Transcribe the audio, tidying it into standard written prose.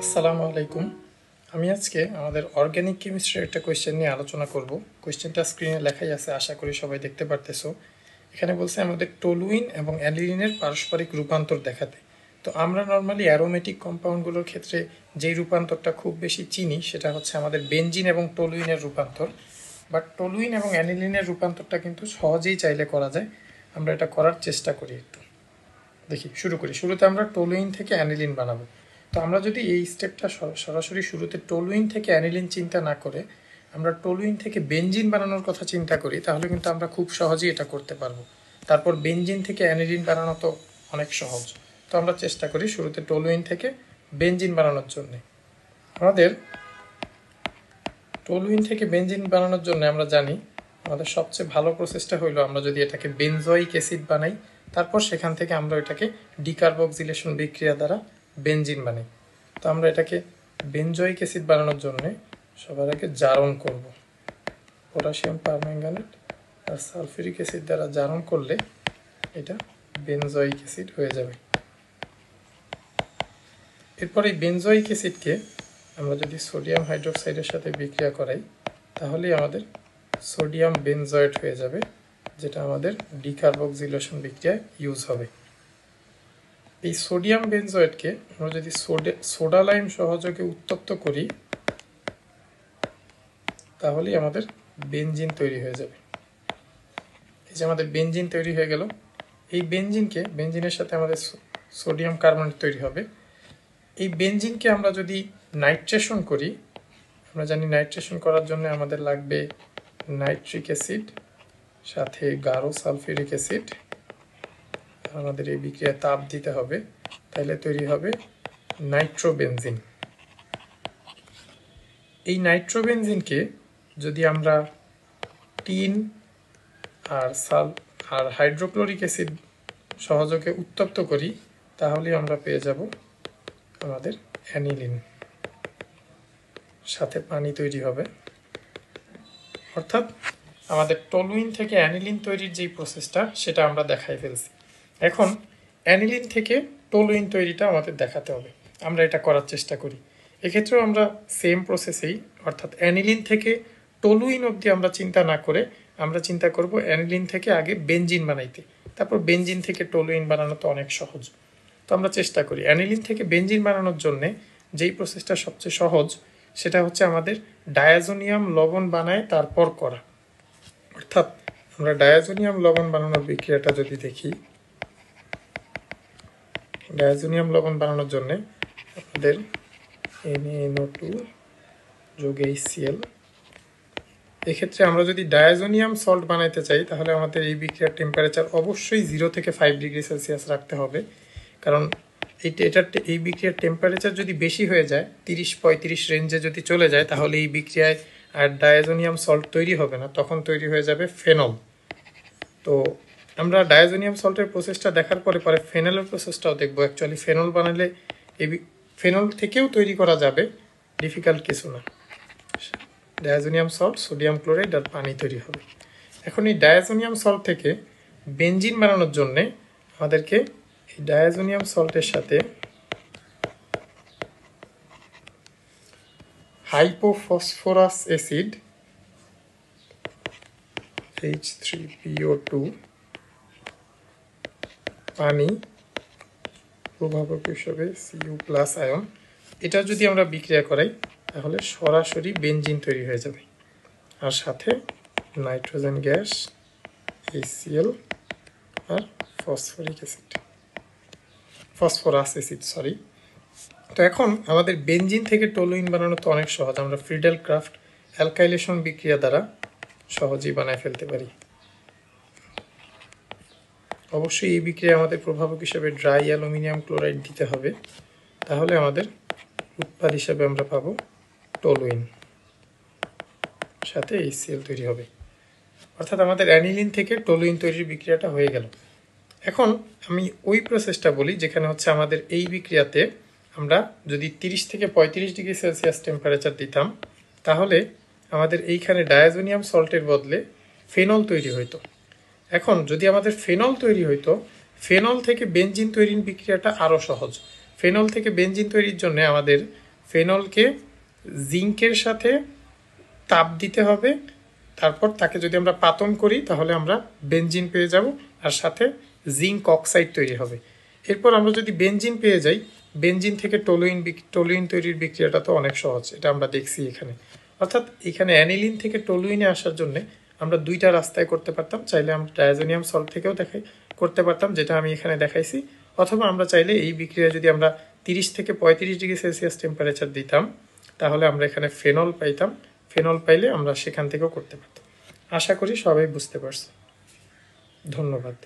আসসালামু আলাইকুম। আমি আজকে আমাদের অর্গানিক কেমিস্ট্রির একটা কোয়েশ্চেন নিয়ে আলোচনা করব। কোয়েশ্চেনটা স্ক্রিনে লেখাই আছে, আশা করি সবাই দেখতে পারতেছো। এখানে বলছে আমাদের টলুইন এবং অ্যালিলিনের পারস্পরিক রূপান্তর দেখাতে। তো আমরা নর্মালি অ্যারোমেটিক কম্পাউন্ডগুলোর ক্ষেত্রে যেই রূপান্তরটা খুব বেশি চিনি সেটা হচ্ছে আমাদের বেনজিন এবং টলুইনের রূপান্তর। বাট টলুইন এবং অ্যানিলিনের রূপান্তরটা কিন্তু সহজেই চাইলে করা যায়। আমরা এটা করার চেষ্টা করি একটু। দেখি, শুরু করি। শুরুতে আমরা টলুইন থেকে অ্যানিলিন বানাবো। তো আমরা যদি এই স্টেপটা সরাসরি শুরুতে টলুইন থেকে অ্যানিলিন চিন্তা না করে আমরা টলুইন থেকে বেনজিন বানানোর কথা চিন্তা করি, তাহলে কিন্তু আমরা খুব সহজেই এটা করতে পারবো। তারপর বেনজিন থেকে অ্যানিলিন বানানো তো অনেক সহজ। তো আমরা চেষ্টা করি শুরুতে টলুইন থেকে বেনজিন বানানোর জন্য। আমাদের টলুইন থেকে বেনজিন বানানোর জন্য আমরা জানি আমাদের সবচেয়ে ভালো প্রসেসটা হইলো আমরা যদি এটাকে বেনজোয়িক অ্যাসিড বানাই, তারপর সেখান থেকে আমরা এটাকে ডিকার্বক্সিলেশন বিক্রিয়া দ্বারা বেনজিন বানাই। তো আমরা এটাকে বেনজোয়িক অ্যাসিড বানানোর জন্য সবার আগে জারণ করব। পটাশিয়াম পারম্যাঙ্গানেট আর সালফিউরিক অ্যাসিড দ্বারা জারণ করলে এটা বেনজোয়িক অ্যাসিড হয়ে যাবে। এরপর এই বেনজোয়িক অ্যাসিডকে আমরা যদি সোডিয়াম হাইড্রোক্সাইডের সাথে বিক্রিয়া করাই, তাহলেই আমাদের সোডিয়াম বেনজয়েট হয়ে যাবে, যেটা আমাদের ডিকার্বক্সিলেশন বিক্রিয়ায় ইউজ হবে। এই সোডিয়াম বেনজয়েটকে আমরা যদি সোডা লাইম সহযোগে উত্তপ্ত করি, তাহলেই আমাদের বেনজিন তৈরি হয়ে যাবে। এই যে আমাদের বেনজিন তৈরি হয়ে গেল। এই বেনজিনের সাথে আমাদের সোডিয়াম কার্বনেট তৈরি হবে। এই বেনজিনকে আমরা যদি নাইট্রেশন করি, আমরা জানি নাইট্রেশন করার জন্য আমাদের লাগবে নাইট্রিক অ্যাসিড সাথে গাঢ় সালফিউরিক অ্যাসিড। আমাদের এই বিক্রিয়ায় তাপ দিতে হবে, তাহলে তৈরি হবে নাইট্রোবেনজিন। এই নাইট্রোবেনজিনকে যদি আমরা টিন আর হাইড্রোক্লোরিক অ্যাসিড সহযোগে উত্তপ্ত করি, তাহলে আমরা পেয়ে যাব আমাদের অ্যানিলিন। সাথে পানি তৈরি হবে। অর্থাৎ আমাদের টলুইন থেকে অ্যানিলিন তৈরির যেই প্রসেসটা সেটা আমরা দেখাই ফেলছি। এখন অ্যানিলিন থেকে টলুইন তৈরিটা আমাদের দেখাতে হবে। আমরা এটা করার চেষ্টা করি। এক্ষেত্রেও আমরা সেম প্রসেসেই, অর্থাৎ অ্যানিলিন থেকে টলুইন অবধি আমরা চিন্তা না করে আমরা চিন্তা করব অ্যানিলিন থেকে আগে বেনজিন বানাইতে, তারপর বেনজিন থেকে টলুইন বানানো তো অনেক সহজ। তো আমরা চেষ্টা করি অ্যানিলিন থেকে বেনজিন বানানোর জন্যে যেই প্রসেসটা সবচেয়ে সহজ সেটা হচ্ছে আমাদের ডায়াজোনিয়াম লবণ বানায় তারপর করা। অর্থাৎ আমরা ডায়াজোনিয়াম লবণ বানানোর বিক্রিয়াটা যদি দেখি, ডায়াজোনিয়াম লবণ বানানোর জন্য আমাদের NaNO2 যোগ HCl। এক্ষেত্রে আমরা যদি ডায়াজোনিয়াম সল্ট বানাইতে চাই, তাহলে আমাদের এই বিক্রিয়ার টেম্পারেচার অবশ্যই 0 থেকে 5 ডিগ্রি সেলসিয়াস রাখতে হবে। কারণ এই বিক্রিয়ার টেম্পারেচার যদি বেশি হয়ে যায়, 30-35 রেঞ্জে যদি চলে যায়, তাহলে এই বিক্রিয়ায় আর ডায়াজোনিয়াম সল্ট তৈরি হবে না, তখন তৈরি হয়ে যাবে ফেনল। তো আমরা ডায়াজোনিয়াম সল্টের প্রসেসটা দেখার পরে ফেনলের প্রসেসটাও দেখবো। অ্যাকচুয়ালি ফেনল বানালে এই ফেনল থেকেও তৈরি করা যাবে, ডিফিকাল্ট কিছু না। ডায়াজোনিয়াম সল্ট, সোডিয়াম ক্লোরাইড আর পানি তৈরি হবে। এখন এই ডায়াজোনিয়াম সল্ট থেকে বেনজিন বানানোর জন্যে আমাদেরকে এই ডায়াজোনিয়াম সল্টের সাথে হাইপোফসফরাস অ্যাসিড H3PO2, পানি, প্রভাবক হিসেবে Cu+ আয়ন, এটা যদি আমরা বিক্রিয়া করাই, তাহলে সরাসরি বেনজিন তৈরি হয়ে যাবে। আর সাথে নাইট্রোজেন গ্যাস, HCl আর ফসফরাস অ্যাসিড। তো এখন আমাদের বেনজিন থেকে টলুইন বানানো তো অনেক সহজ। আমরা ফ্রিডেল ক্রাফট অ্যালকাইলেশন বিক্রিয়া দ্বারা সহজেই বানায় ফেলতে পারি। অবশ্যই এই বিক্রিয়া আমাদের প্রভাবক হিসেবে ড্রাই অ্যালুমিনিয়াম ক্লোরাইড দিতে হবে, তাহলে আমাদের উৎপাদ হিসাবে আমরা পাবো টলুইন, সাথে HCl তৈরি হবে। অর্থাৎ আমাদের অ্যানিলিন থেকে টলুইন তৈরির বিক্রিয়াটা হয়ে গেল। এখন আমি ওই প্রসেসটা বলি যেখানে হচ্ছে আমাদের এই বিক্রিয়াতে আমরা যদি 30 থেকে 35 ডিগ্রি সেলসিয়াস টেম্পারেচার দিতাম, তাহলে আমাদের এইখানে ডায়াজোনিয়াম সল্টের বদলে ফেনল তৈরি হইতো। এখন যদি আমাদের ফেনল তৈরি হইতো, ফেনল থেকে বেনজিন তৈরির বিক্রিয়াটা আরও সহজ। ফেনল থেকে বেনজিন তৈরির জন্য আমাদের ফেনলকে জিঙ্কের সাথে তাপ দিতে হবে, তারপর তাকে যদি আমরা পাতন করি তাহলে আমরা বেনজিন পেয়ে যাব, আর সাথে জিঙ্ক অক্সাইড তৈরি হবে। এরপর আমরা যদি বেনজিন পেয়ে যাই, বেনজিন থেকে টলুইন তৈরির বিক্রিয়াটা তো অনেক সহজ, এটা আমরা দেখছি এখানে। অর্থাৎ এখানে অ্যানিলিন থেকে টলুইনে আসার জন্য আমরা দুইটা রাস্তায় করতে পারতাম। চাইলে আমরা ডায়াজোনিয়াম সল্ট থেকেও করতে পারতাম, যেটা আমি এখানে দেখাইছি, অথবা আমরা চাইলে এই বিক্রিয়া যদি আমরা 30 থেকে 35 ডিগ্রি সেলসিয়াস টেম্পারেচার দিতাম তাহলে আমরা এখানে ফেনল পাইতাম। ফেনল পাইলে আমরা সেখান থেকেও করতে পারতাম। আশা করি সবাই বুঝতে পারছে। ধন্যবাদ।